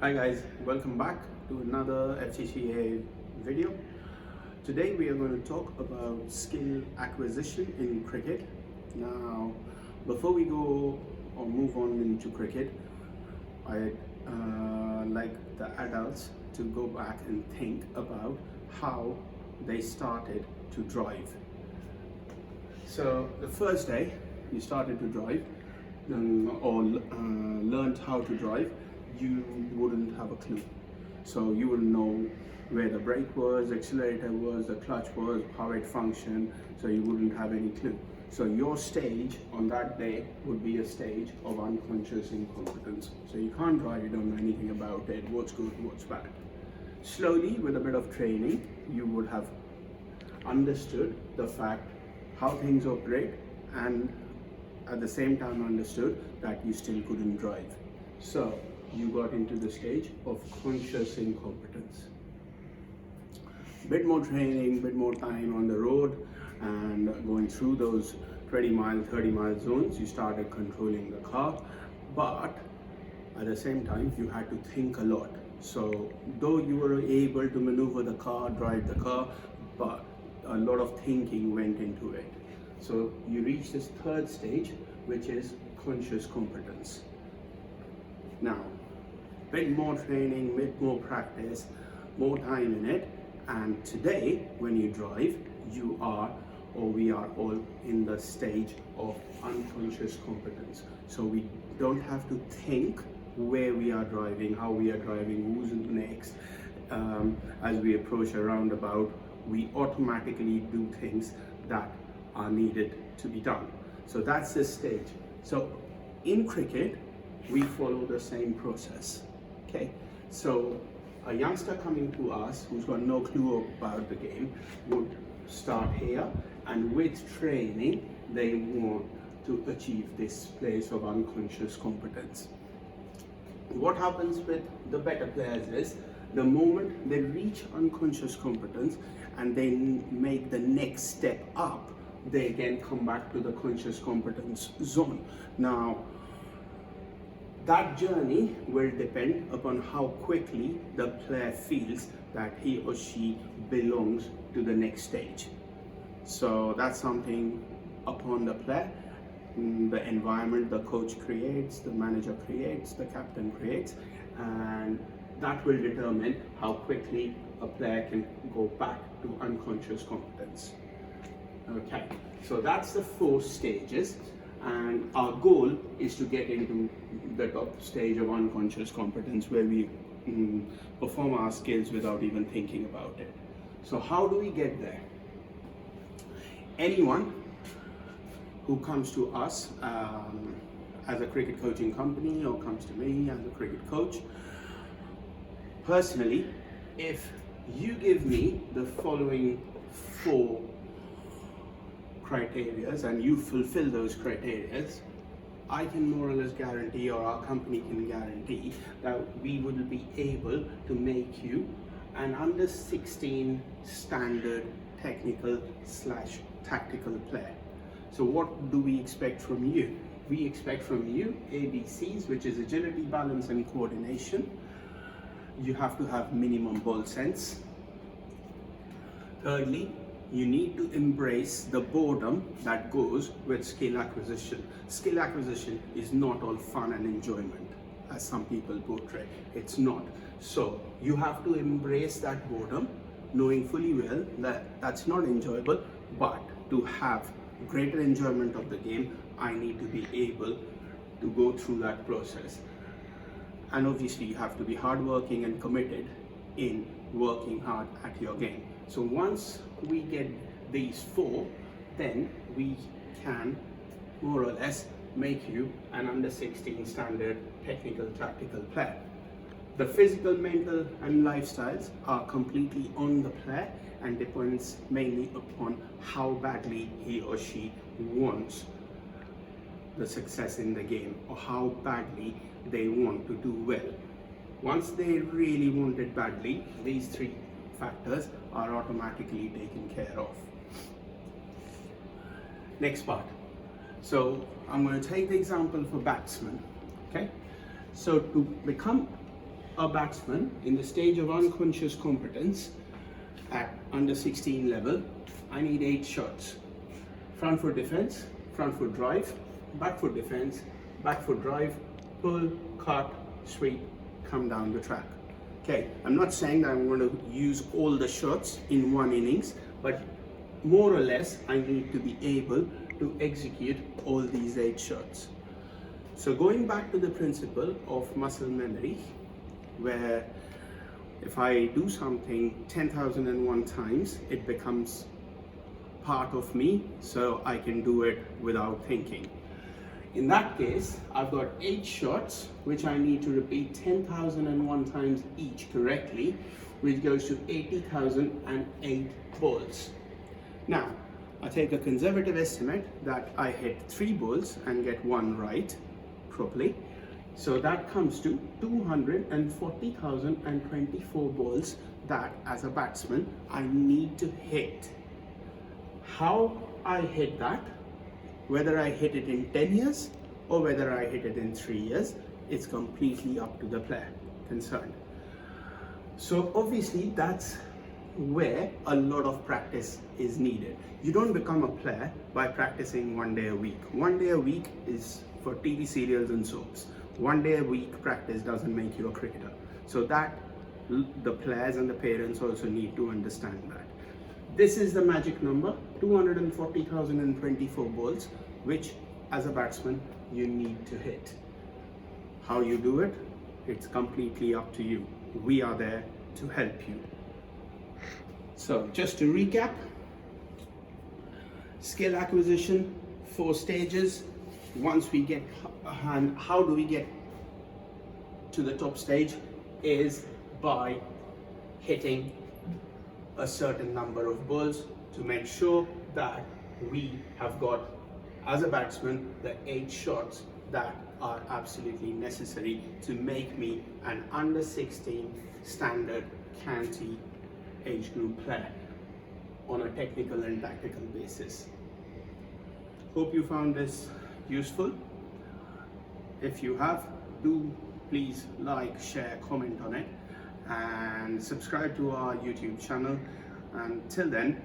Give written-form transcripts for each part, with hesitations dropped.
Hi guys, welcome back to another FCCA video. Today we are going to talk about skill acquisition in cricket. Now, before we go or move on into cricket, I'd like the adults to go back and think about how they started to drive. So the first day you started to drive or learned how to drive, you wouldn't have a clue. So you wouldn't know where the brake was, accelerator was, the clutch was, how it functioned, so you wouldn't have any clue. So your stage on that day would be a stage of unconscious incompetence. So you can't drive, you don't know anything about it, what's good, what's bad. Slowly, with a bit of training, you would have understood the fact how things operate, and at the same time understood that you still couldn't drive. So you got into the stage of conscious incompetence. Bit more training, bit more time on the road, and going through those 20 mile, 30 mile zones, you started controlling the car, but at the same time you had to think a lot. So though you were able to maneuver the car, drive the car, but a lot of thinking went into it. So you reach this third stage, which is conscious competence. Now, bit more training, bit more practice, more time in it, and today when you drive, you are, or we are all in the stage of unconscious competence. So we don't have to think where we are driving, how we are driving, who's next. As we approach a roundabout, we automatically do things that are needed to be done. So that's the stage. So in cricket, we follow the same process. Okay, so a youngster coming to us who's got no clue about the game would start here, and with training, they want to achieve this place of unconscious competence. What happens with the better players is the moment they reach unconscious competence and they make the next step up, they again come back to the conscious competence zone. Now, that journey will depend upon how quickly the player feels that he or she belongs to the next stage. So that's something upon the player, the environment the coach creates, the manager creates, the captain creates, and that will determine how quickly a player can go back to unconscious competence. Okay, so that's the 4 stages, and our goal is to get into the top stage of unconscious competence where we perform our skills without even thinking about it. So how do we get there? Anyone who comes to us as a cricket coaching company or comes to me as a cricket coach, personally, if you give me the following 4 criterias and you fulfill those criterias, I can more or less guarantee, or our company can guarantee, that we will be able to make you an under 16 standard technical / tactical player. So what do we expect from you? We expect from you ABCs, which is agility, balance and coordination. You have to have minimum ball sense. Thirdly, you need to embrace the boredom that goes with skill acquisition. Skill acquisition is not all fun and enjoyment, as some people portray. It's not. So you have to embrace that boredom, knowing fully well that that's not enjoyable, but to have greater enjoyment of the game, I need to be able to go through that process. And obviously you have to be hardworking and committed in working hard at your game. So once we get these 4, then we can more or less make you an under 16 standard technical tactical player. The physical, mental and lifestyles are completely on the player and depends mainly upon how badly he or she wants the success in the game, or how badly they want to do well. Once they really want it badly, these 3 factors are automatically taken care of. Next part. So I'm going to take the example for batsmen. Okay, so to become a batsman in the stage of unconscious competence at under 16 level, I need 8 shots. Front foot defense, front foot drive, back foot defense, back foot drive, pull, cut, sweep, come down the track. Okay, I'm not saying that I'm going to use all the shots in one innings, but more or less I need to be able to execute all these 8 shots. So going back to the principle of muscle memory, where if I do something 10,001 times, it becomes part of me, so I can do it without thinking. In that case, I've got 8 shots which I need to repeat 10,001 times each correctly, which goes to 80,008 balls. Now, I take a conservative estimate that I hit 3 balls and get 1 right properly. So that comes to 240,024 balls that as a batsman I need to hit. How I hit that, whether I hit it in 10 years or whether I hit it in 3 years, it's completely up to the player concerned. So obviously that's where a lot of practice is needed. You don't become a player by practicing 1 day a week. 1 day a week is for TV serials and soaps. 1 day a week practice doesn't make you a cricketer. So that the players and the parents also need to understand that. This is the magic number, 240,024 balls, which as a batsman you need to hit. How you do it, it's completely up to you. We are there to help you. So just to recap, skill acquisition, 4 stages. Once we get, and how do we get to the top stage is by hitting a certain number of balls to make sure that we have got, as a batsman, the 8 shots that are absolutely necessary to make me an under 16 standard county age group player on a technical and tactical basis. Hope you found this useful. If you have, do please like, share, comment on it, and subscribe to our YouTube channel. Until then,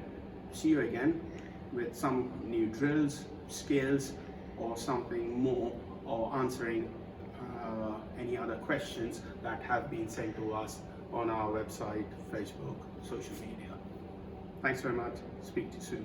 see you again with some new drills, skills, or something more, or answering any other questions that have been sent to us on our website, Facebook, social media. Thanks very much. Speak to you soon.